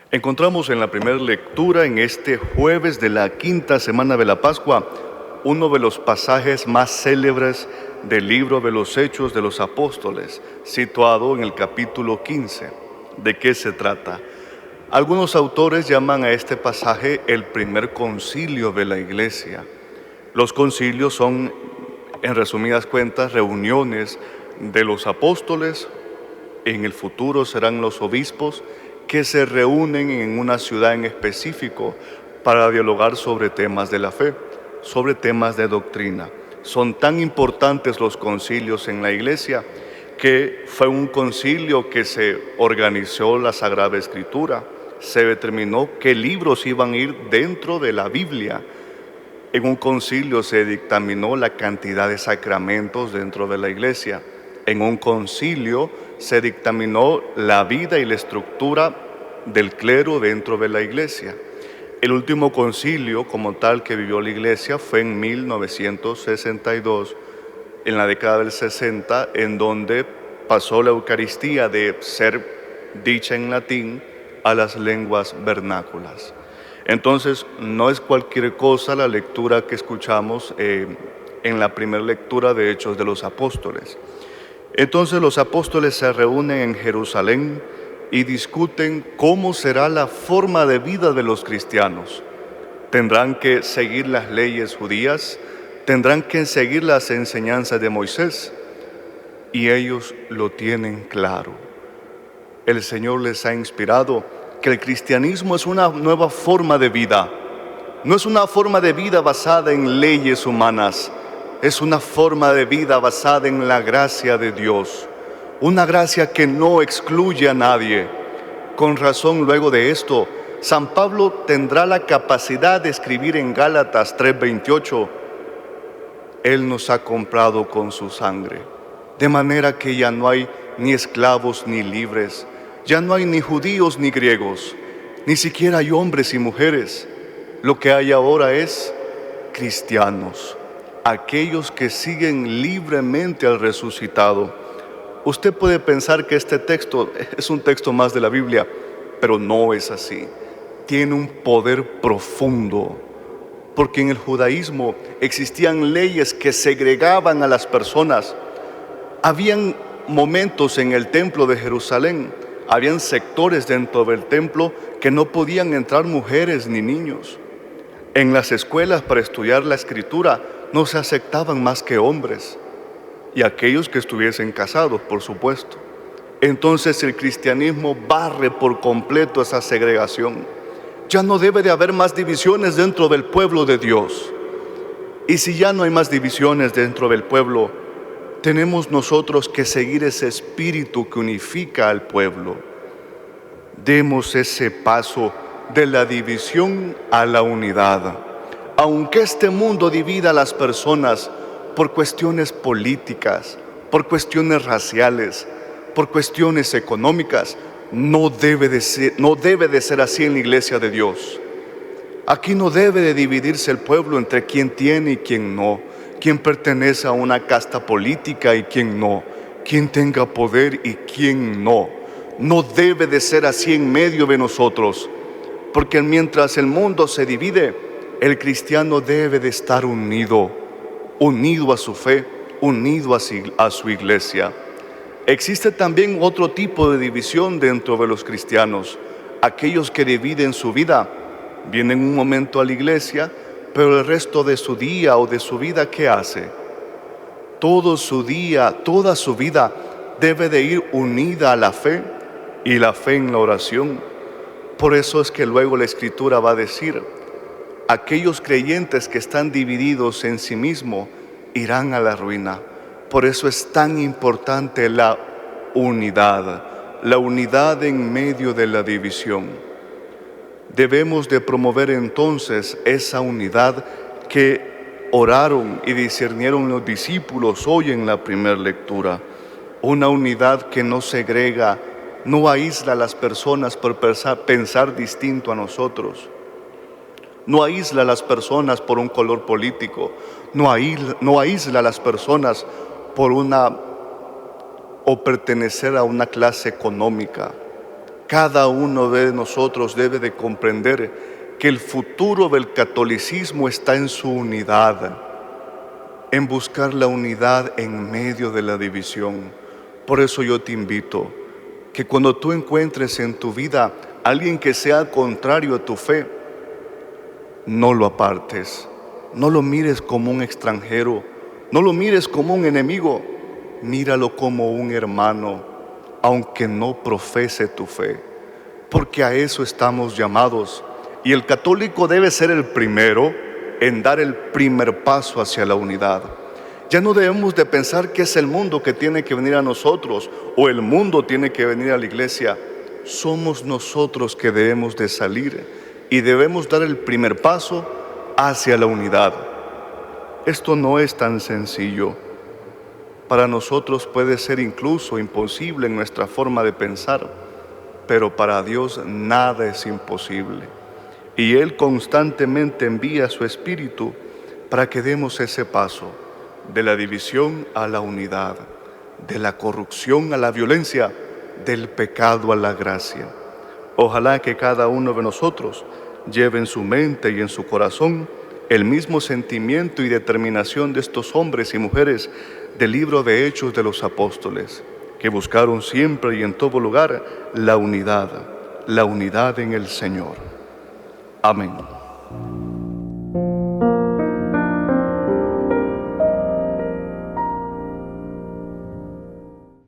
Encontramos en la primera lectura, en este jueves de la quinta semana de la Pascua, uno de los pasajes más célebres del libro de los Hechos de los Apóstoles, situado en el capítulo 15. ¿De qué se trata? Algunos autores llaman a este pasaje el primer concilio de la Iglesia. Los concilios son, en resumidas cuentas, reuniones de los apóstoles, en el futuro serán los obispos, que se reúnen en una ciudad en específico para dialogar sobre temas de la fe, sobre temas de doctrina. Son tan importantes los concilios en la Iglesia que fue un concilio que se organizó la Sagrada Escritura. Se determinó qué libros iban a ir dentro de la Biblia. En un concilio se dictaminó la cantidad de sacramentos dentro de la Iglesia. En un concilio se dictaminó la vida y la estructura del clero dentro de la Iglesia. El último concilio como tal que vivió la Iglesia fue en 1962, en la década del 60, en donde pasó la Eucaristía de ser dicha en latín a las lenguas vernáculas. Entonces, no es cualquier cosa la lectura que escuchamos en la primera lectura de Hechos de los Apóstoles. Entonces los apóstoles se reúnen en Jerusalén y discuten cómo será la forma de vida de los cristianos. ¿Tendrán que seguir las leyes judías? ¿Tendrán que seguir las enseñanzas de Moisés? Y ellos lo tienen claro. El Señor les ha inspirado que el cristianismo es una nueva forma de vida. No es una forma de vida basada en leyes humanas. Es una forma de vida basada en la gracia de Dios. Una gracia que no excluye a nadie. Con razón, luego de esto, San Pablo tendrá la capacidad de escribir en Gálatas 3:28, Él nos ha comprado con su sangre, de manera que ya no hay ni esclavos ni libres, ya no hay ni judíos ni griegos, ni siquiera hay hombres y mujeres. Lo que hay ahora es cristianos, aquellos que siguen libremente al resucitado. Usted puede pensar que este texto es un texto más de la Biblia, pero no es así. Tiene un poder profundo, porque en el judaísmo existían leyes que segregaban a las personas. Habían momentos en el templo de Jerusalén, habían sectores dentro del templo que no podían entrar mujeres ni niños. En las escuelas para estudiar la Escritura no se aceptaban más que hombres, y aquellos que estuviesen casados, por supuesto. Entonces el cristianismo barre por completo esa segregación. Ya no debe de haber más divisiones dentro del pueblo de Dios. Y si ya no hay más divisiones dentro del pueblo, tenemos nosotros que seguir ese espíritu que unifica al pueblo. Demos ese paso de la división a la unidad. Aunque este mundo divida a las personas por cuestiones políticas, por cuestiones raciales, por cuestiones económicas, no debe de ser así en la iglesia de Dios. Aquí no debe de dividirse el pueblo entre quien tiene y quien no, quien pertenece a una casta política y quien no, quien tenga poder y quien no. No debe de ser así en medio de nosotros, porque mientras el mundo se divide, el cristiano debe de estar unido a su fe, unido a su iglesia. Existe también otro tipo de división dentro de los cristianos, aquellos que dividen su vida. Vienen un momento a la iglesia, pero el resto de su día o de su vida, ¿qué hace? Todo su día, toda su vida debe de ir unida a la fe y la fe en la oración. Por eso es que luego la Escritura va a decir, aquellos creyentes que están divididos en sí mismos irán a la ruina. Por eso es tan importante la unidad en medio de la división. Debemos de promover entonces esa unidad que oraron y discernieron los discípulos hoy en la primera lectura. Una unidad que no segrega, no aísla a las personas por pensar distinto a nosotros. No aísla a las personas por un color político, no aísla a las personas por pertenecer a una clase económica. Cada uno de nosotros debe de comprender que el futuro del catolicismo está en su unidad, en buscar la unidad en medio de la división. Por eso yo te invito que cuando tú encuentres en tu vida a alguien que sea contrario a tu fe, no lo apartes, no lo mires como un extranjero, no lo mires como un enemigo, míralo como un hermano, aunque no profese tu fe, porque a eso estamos llamados. Y el católico debe ser el primero en dar el primer paso hacia la unidad. Ya no debemos de pensar que es el mundo que tiene que venir a nosotros o el mundo tiene que venir a la iglesia. Somos nosotros que debemos de salir y debemos dar el primer paso hacia la unidad. Esto no es tan sencillo. Para nosotros puede ser incluso imposible en nuestra forma de pensar, pero para Dios nada es imposible. Y Él constantemente envía su Espíritu para que demos ese paso de la división a la unidad, de la corrupción a la violencia, del pecado a la gracia. Ojalá que cada uno de nosotros lleve en su mente y en su corazón el mismo sentimiento y determinación de estos hombres y mujeres del libro de Hechos de los Apóstoles, que buscaron siempre y en todo lugar la unidad en el Señor. Amén.